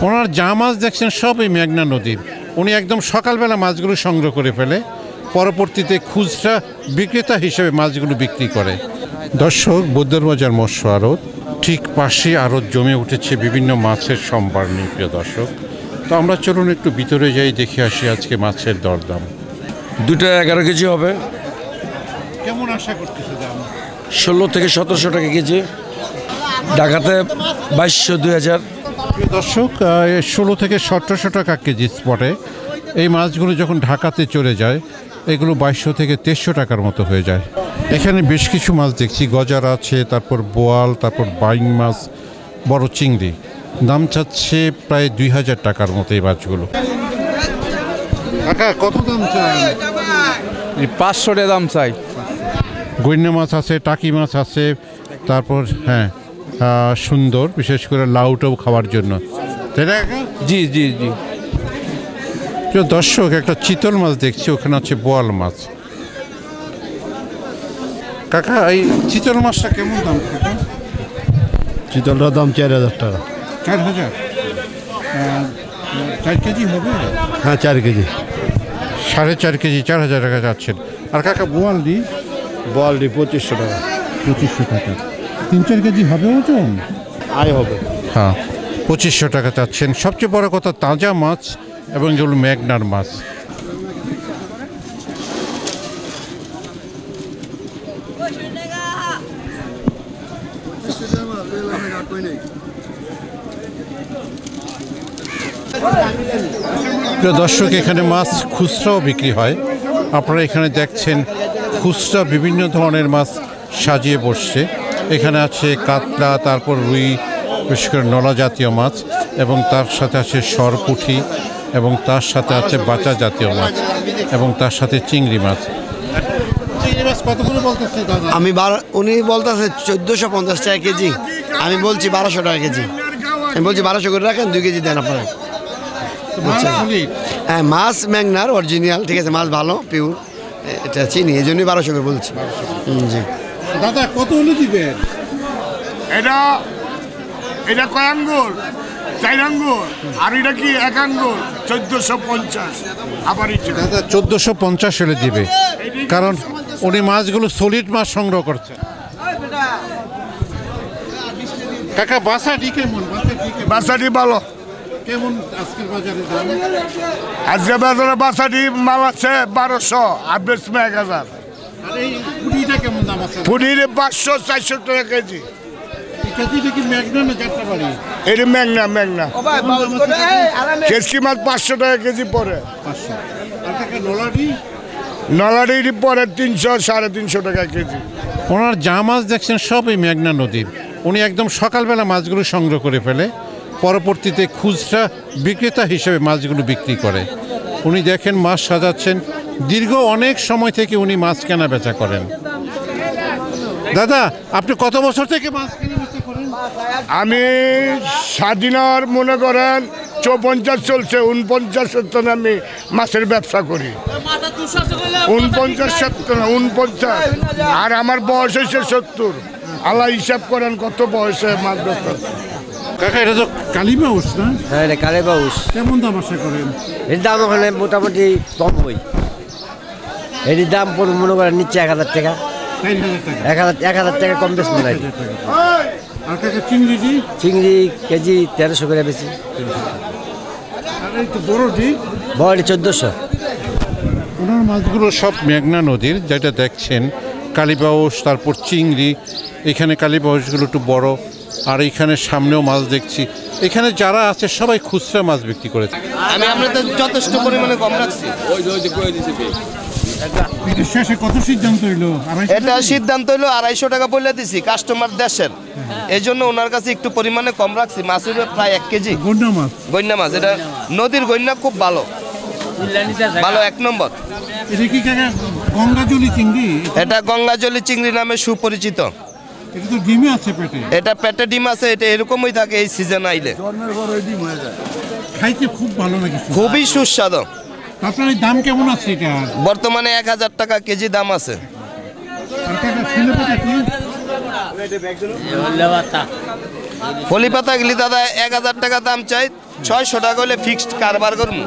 ওনার যা মাছ দেখছেন সবই মেঘনা নদীর। উনি একদম সকালবেলা মাছগুলো সংগ্রহ করে ফেলে, পরবর্তীতে খুচরা বিক্রেতা হিসেবে মাছগুলো বিক্রি করে। দর্শক, বৌদ্ধবাজার মৎস্য আড়ত, ঠিক পাশে আড়ত জমে উঠেছে বিভিন্ন মাছের সম্ভার নিয়ে। প্রিয় দর্শক, তো আমরা চলুন একটু ভিতরে যাই, দেখে আসি আজকে মাছের দরদাম। দুটো 11 কেজি হবে। কেমন আশা করতেছে দাম? 16 থেকে 1700 টাকা কেজি। ঢাকাতে 2200, 2000। প্রিয় দর্শক, 16 থেকে 1700 টাকা কেজি স্পটে। এই মাছগুলো যখন ঢাকাতে চলে যায়, এগুলো 2200 থেকে 2300 টাকার মতো হয়ে যায়। এখানে বেশ কিছু মাছ দেখছি, গজার আছে, তারপর বোয়াল, তারপর বাইং মাছ, বড় চিংড়ি। দাম চাচ্ছে প্রায় 2000 টাকার মতো এই মাছগুলো। কত দাম চাই? 500 টাকা দাম চাই। গইন্না মাছ আছে, টাকি মাছ আছে, তারপর সুন্দর, বিশেষ করে লাউটাও খাওয়ার জন্য, তাই না? জি জি জি। প্রিয় দর্শক, একটা চিতল মাছ দেখছি, ওখানে আছে বোয়াল মাছ। কাকা, এই চিতল মাছটা কেমন দাম? চিতলটার দাম 4000 টাকা। 4000? 4 কেজি হবে? হ্যাঁ, 4 কেজি। 4.5 কেজি 4000 টাকা যাচ্ছেন। আর কাকা, বোয়ালডি? বলটি 2500 টাকা। 2500 টাকা। 3-4 কেজি হবে ওজন? আয় হবে। হ্যাঁ, 2500 টাকা চাচ্ছেন। সবচেয়ে বড় কথা, তাজা মাছ এবং যেগুলো মেঘনার মাছ। দর্শক, এখানে মাছ খুচরাও বিক্রি হয়। আপনারা এখানে দেখছেন খুচরা বিভিন্ন ধরনের মাছ সাজিয়ে বসছে। এখানে আছে কাতলা, তারপর রুই, বিশেষ করে নলা জাতীয় মাছ, এবং তার সাথে আছে সরপুঁটি, এবং তার সাথে আছে বাটা জাতীয় মাছ, এবং তার সাথে চিংড়ি মাছ। চিংড়ি মাছ কত করে বলতেছে দাদা? উনি বলতেছে 1450 টাকা কেজি, আমি বলছি 1200 টাকা কেজি। আমি বলছি 1200 করে রাখেন, 2 কেজি দেন আপনারা। হ্যাঁ, মাছ মেঘনার অরিজিনাল, ঠিক আছে, মাছ ভালো পিওর, এটা চিনি, এই জন্যই 1200 করে বলছি। জি দাদা, কত হলে দিবেন? এটা কয় আঙ্গুর? 4 আঙ্গুর। আর এটা কি 1 আঙ্গুর? 1450। আবার দাদা 1450 হলে দিবে, কারণ উনি মাছগুলো সলিড মাছ সংগ্রহ করছেন। কাকা, বাসাটি কেমন? বাসাটি ভালো। কেমন আজকের বাজারে দাম? আজকে বাজারে বাসাটি মাল আছে 1200, আর বেশি 1000। আর এই পুঁটিটা কেমন দাম আছে? পুডির 500-400 টাকা কেজি। কেজিটা কি মেঘনা না যাত্রাবাড়ি? এটা মেঘনা। কেসকি মাছ 500 টাকা কেজি পরে। 500। আর কাকা, নলাডি? নলাডি পরে 300-350 টাকা কেজি। ওনার যা মাছ দেখছেন সবই মেঘনা নদীর। উনি একদম সকালবেলা মাছগুলো সংগ্রহ করে ফেলে, পরবর্তীতে খুচরা বিক্রেতা হিসেবে মাছগুলো বিক্রি করে। উনি দেখেন মাছ সাজাচ্ছেন, দীর্ঘ অনেক সময় থেকে উনি মাছ কেনা বেচা করেন। দাদা, আপনি কত বছর থেকে মাছ কেনা বেচা করেন? আমি স্বাধীনার মনে করেন 54 চলছে, 49 আমি মাছের ব্যবসা করি। 49 আর আমার বয়স হয়েছে 70। আল্লাহ হিসাব করেন কত বয়সে মাছ ব্যবসা। কাকা, এটা তো কালীবাউস না? হ্যাঁ, এটা কালীবাউস। কেমন দাম আশা করেন? এর দাম ওখানে মোটামুটি কম হয়। এর দাম পড়বে মনে করেন নিচ্ছে 1000 টাকা। 1000 টাকা কম বেশি মনে হয়। আর কাকা, চিংড়ি? চিংড়ি কেজি 1300 করে বেশি। আর এই তো বড়টি? বড়টি 1400। ওনার মাছগুলো সব মেঘনা নদীর, যেটা দেখছেন কালীবাউস, তারপর চিংড়ি। এখানে কালীবাউসগুলো একটু বড়, আর এখানে সামনেও মাছ দেখছি। এখানে যারা আছে সবাই খুচরা মাছ বিক্রি করেছে। আমি আপনাদের যথেষ্ট পরিমাণে কম রাখছি। শেষে কত সিদ্ধান্ত হইলো? এটা সিদ্ধান্ত হইলো 250 টাকা বলে দিছি, কাস্টমার দেশের, এই জন্য ওনার কাছে একটু পরিমাণে কম রাখছি। মাছের প্রায় 1 কেজি গইন্না মাছ। এটা নদীর গইন্না, খুব ভালো, 1 নম্বর। এটা কি কাকা গঙ্গাজলি চিংড়ি? এটা গঙ্গাজলি চিংড়ি নামে সুপরিচিত। এটা তো ডিমে আছে পেটে। এটা পেটে ডিম আছে, এটা এরকমই থাকে এই সিজন আইলে। খাইতে খুব ভালো নাকি? খুবই সুস্বাদু। আপনার দাম কেমন আছে এটা? বর্তমানে 1000 টাকা কেজি দাম আছে। আর কাকা, ছেলেপেটা কি? ফলি পাতা গেলি দাদা 1000 টাকা দাম চাই, 600 টাকা হলে ফিক্সড কারবার করবো।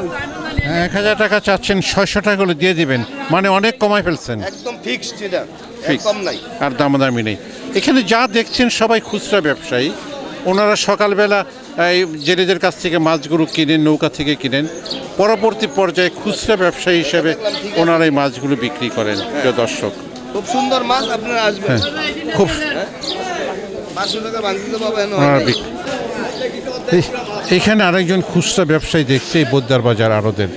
1000 টাকা চাচ্ছেন, 600 টাকা করে দিয়ে দিবেন, মানে অনেক কমাই ফেলছেন। একদম ফিক্সড, এটা Fixed। কম নাই। আর দামাদামি নেই। এখানে যা দেখছেন সবাই খুচরা ব্যবসায়ী। ওনারা সকালবেলা এই জেলেদের কাছ থেকে মাছগুলো কিনেন, নৌকা থেকে কিনেন, পরবর্তী পর্যায়ে খুচরা ব্যবসায়ী হিসেবে ওনারা এই মাছগুলো বিক্রি করেন। প্রিয় দর্শক, খুব সুন্দর মাছ, আপনারা আসবেন। হ্যাঁ, খুব 500 টাকা ভাঙতে পাবেন। ওনারা বিক্রি। এখানে আরেকজন খুচরা ব্যবসায়ী দেখছে এই বোদ্দার বাজার আড়তের।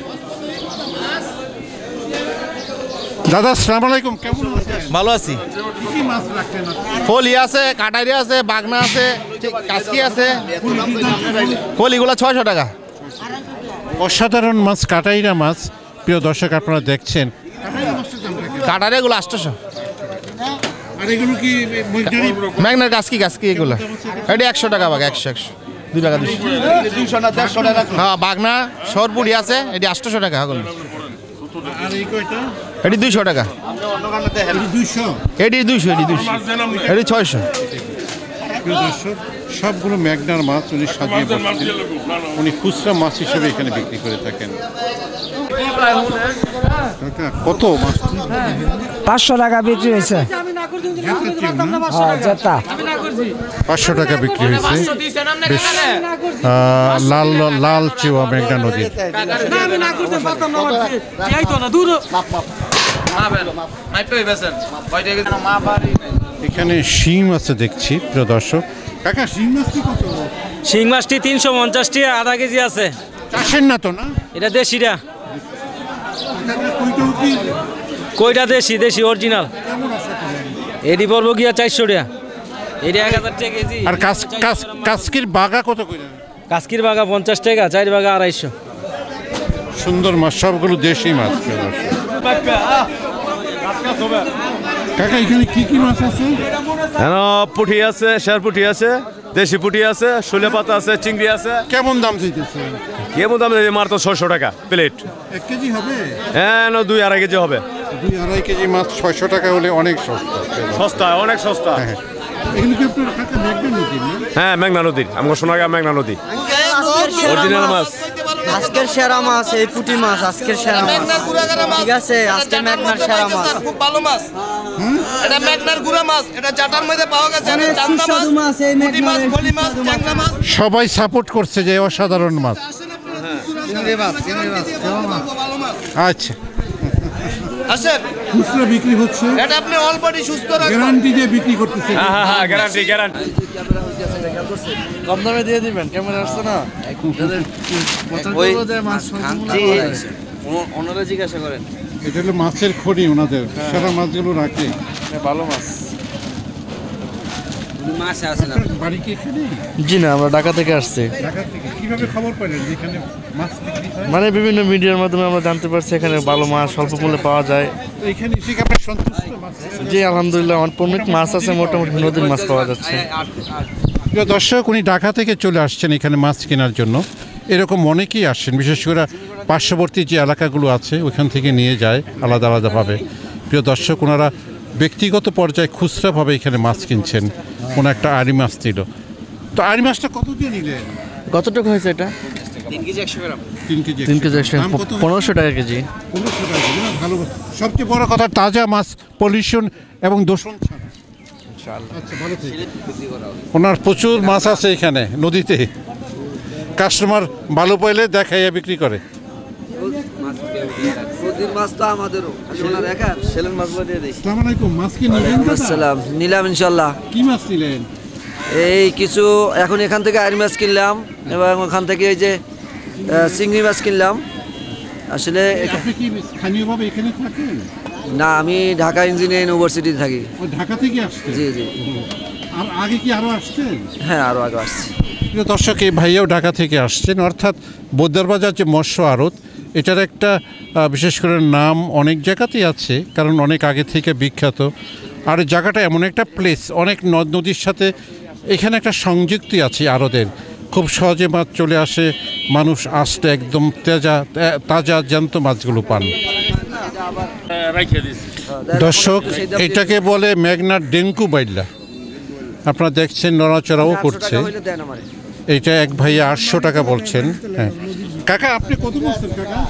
দাদা আসসালামু আলাইকুম, কেমন আছেন? ভালো আছি। কি মাছ রাখছেন? ফলি আছে, কাটারি আছে, বাগনা আছে, কাসকি আছে। ফলিগুলো 600 টাকা। অসাধারণ মাছ, কাটাইরা মাছ। প্রিয় দর্শক, আপনারা দেখছেন কাটারি এগুলো 800। আর এগুলো কি ম্যাগনার কাসকি এগুলো এটা 100 টাকা বাঘ, 100 2 টাকা 200। 200 না 150 টাকা। হ্যাঁ, বাগনা সরপুরি আছে, এটি 800 টাকা। হ্যাঁ, আর এই কয়টা? এটি 200 টাকা। এই 200। এটি 200, এটি 600। প্রিয় দর্শক, সবগুলো ম্যাগনার মাছ উনি সাজিয়ে বসছেন। উনি খুচরা মাছ হিসেবে এখানে বিক্রি করে থাকেন। কাকা, কত মাছ? 500 টাকা বিক্রি হয়েছে। যেটা 500 টাকা বিক্রি হয়েছে। বেশ লাল লাল চেওয়া মেঘনা নদীর। এখানে শিং আছে দেখছি। প্রিয় দর্শক, কাকা শিং মাছটি কত? শিং মাছটি 350 টাকা, আধা কেজি আছে। চাষের না তো? না, এটা দেশিটা। ওইটাও কি? কইটা দেশি অরিজিনাল। এডি পড়বো গিয়া 400 টাকা। এটা 1000 টাকা কেজি। আর কাসকির বাগা কত করে? কাসকির বাগা 50 টাকা, 4 বাগা 250। সুন্দর মাছ, সবগুলো দেশি মাছ। প্রিয় দর্শক, কাকা এখানে কি কি মাছ আছে? পুঁটি আছে, শের পুঁটি আছে, দেশি পুঁটি আছে, শুলে পাতা আছে, চিংড়ি আছে। কেমন দাম চাইতেছে? কেমন দাম মাত্র 600 টাকা প্লেট। 1 কেজি হবে? হ্যাঁ, 2-2.5 কেজি হবে। 2-2.5 কেজি মাছ 600 টাকা হলে অনেক সস্তা। সস্তা, অনেক সস্তা। হ্যাঁ, এগুলো কি আপনার কাকা মেঘনা নদীর না? হ্যাঁ, মেঘনা নদীর। আমার সোনাগাঁ মেঘনা নদী, অরিজিনাল মাছ। আজকের সেরা মাছ এই পুঁটি মাছ, আজকের সেরা মাছ। ঠিক আছে, আজকে মেঘনার সেরা মাছ। খুব ভালো মাছ। এটা মেঘনার গুড়া মাছ, এটা জাটার মধ্যে পাওয়া গেছে। এটা চান্দা মাছ, পুঁটি মাছ, ফলি মাছ, ট্যাংরা মাছ। সবাই সাপোর্ট করছে যে অসাধারণ মাছ। আচ্ছা, আসেন, খুচরা বিক্রি হচ্ছে, এটা আপনি অলরেডি সুস্থ রাখবেন। গ্যারান্টি দিয়ে বিক্রি করতেছে। হ্যাঁ, গ্যারান্টি। কম দামে দিয়ে দিবেন, ক্যামেরা আসছে না। ওনারা জিজ্ঞাসা করেন। এটা হলো মাছের খড়ি ওনাদের, সেরা মাছগুলো রাখে। ভালো মাছ। বাড়ি কি এখানে? জি না, আমরা ঢাকা থেকে আসছি। ঢাকা থেকে কিভাবে খবর পেলেন যে এখানে মাছ বিক্রি হয়? মানে বিভিন্ন মিডিয়ার মাধ্যমে আমরা জানতে পারছি এখানে ভালো মাছ স্বল্প মূল্যে পাওয়া যায়। তো এখানে এসে কি আপনার সন্তুষ্ট? মাছ জি আলহামদুলিল্লাহ, অনেক মাছ আছে, মোটামুটি নদীর মাছ পাওয়া যাচ্ছে। প্রিয় দর্শক, উনি ঢাকা থেকে চলে আসছেন এখানে মাছ কেনার জন্য। এরকম অনেকেই আসছেন, বিশেষ করে পার্শ্ববর্তী যে এলাকাগুলো আছে ওইখান থেকে নিয়ে যায় আলাদা আলাদাভাবে। প্রিয় দর্শক, ওনারা ব্যক্তিগত পর্যায়ে খুচরাভাবে এখানে মাছ কিনছেন। কোনো একটা আড়ি মাছ ছিল, তো আড়ি মাছটা কত দিয়ে নিলেন? কতটুকু হয়েছে এটা? 3 কেজি 100 গ্রাম। 3 কেজি 1500 টাকা কেজি। 1500 টাকা কেজি না? ভালো। সবচেয়ে বড় কথা, তাজা মাছ, পলিউশন এবং দূষণ ছাড়া। আচ্ছা, ভালো থেকে। ওনার প্রচুর মাছ আছে এখানে নদীতে। কাস্টমার ভালো পাইলে দেখাইয়া বিক্রি করে। আসসালামু আলাইকুম, মাছ কি নিলেন? নিলাম ইনশাল্লাহ। কি মাছ নিলেন? এই কিছু এখন এখান থেকে আড়ি মাছ কিনলাম এবং ওখান থেকে এই যে চিংড়ি মাছ কিনলাম। আসলে আপনি কি স্থানীয়ভাবে এখানে থাকেন? না, আমি ঢাকা ইঞ্জিনিয়ারিং ইউনিভার্সিটিতে থাকি। ওই ঢাকা থেকে আসছেন? জি জি। আর আগে কি আরো আসছেন? হ্যাঁ, আরও আগে আসছি। প্রিয় দর্শক, এই ভাইয়াও ঢাকা থেকে আসছেন। অর্থাৎ বোদ্দার বাজার যে মৎস্য আড়ত, এটার একটা বিশেষ করে নাম অনেক জায়গাতেই আছে, কারণ অনেক আগে থেকে বিখ্যাত। আর এই জায়গাটা এমন একটা প্লেস, অনেক নদ নদীর সাথে এখানে একটা সংযুক্তি আছে আড়তের। খুব সহজে মাছ চলে আসে, মানুষ আসতে একদম তাজা জ্যান্ত মাছগুলো পান। দর্শক, এটাকে বলে মেঘনার ডেঙ্কু বাইল্লা। আপনারা দেখছেন নড়াচড়াও করছে। এইটা এক ভাইয়া 800 টাকা বলছেন। হ্যাঁ কাকা আপনি কত বলছেন কাকা?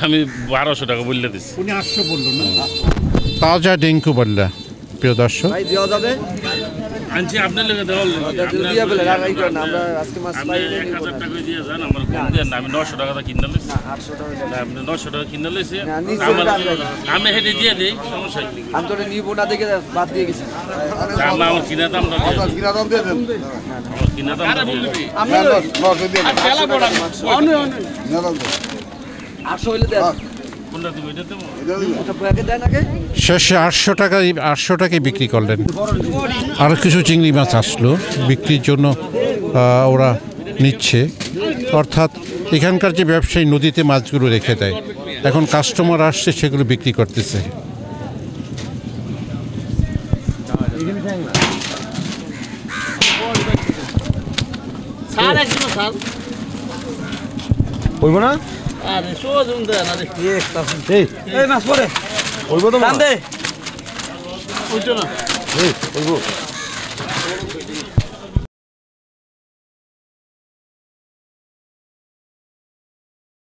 আমি 1200 টাকা বললে দিচ্ছি। উনি 800 বললো না। তাজা ডেঙ্কু বললা প্রিয় দর্শক। আনছি আপনার লেগে দেওয়াল আমরা আজকে মাছ পাই 1000 টাকা দিয়ে যান আমার কম দেন না। আমি 900 টাকা কিনে লইছি। না আপনি 900 টাকা কিনে লইছি। আমি হেডে দিয়ে দেই, সমস্যা কি? আমি তোরে নিব না দেখে বাদ দিয়ে গেছি। আমার কিনা দামটা দিয়ে দেন। কিনা দাম দিয়ে দেন। আমার কিনা দামটা দিয়ে দেন। আমি 900 দিয়ে দেন। খেলা পড়া অন্য না দাম 800 হইলে দেন। কোনটা তুমি এটা দেবো? ওটা পয়কে দেন আগে। শেষে 800 টাকায় বিক্রি করলেন। আরও কিছু চিংড়ি মাছ আসলো বিক্রির জন্য, ওরা নিচ্ছে। অর্থাৎ এখানকার যে ব্যবসায়ী নদীতে মাছগুলো রেখে দেয়, এখন কাস্টমার আসছে সেগুলো বিক্রি করতেছে। হইব না? আরে সোজুন দেন আরে এই মাছ পড়ে হইব তো টান দে ওইটা না হইব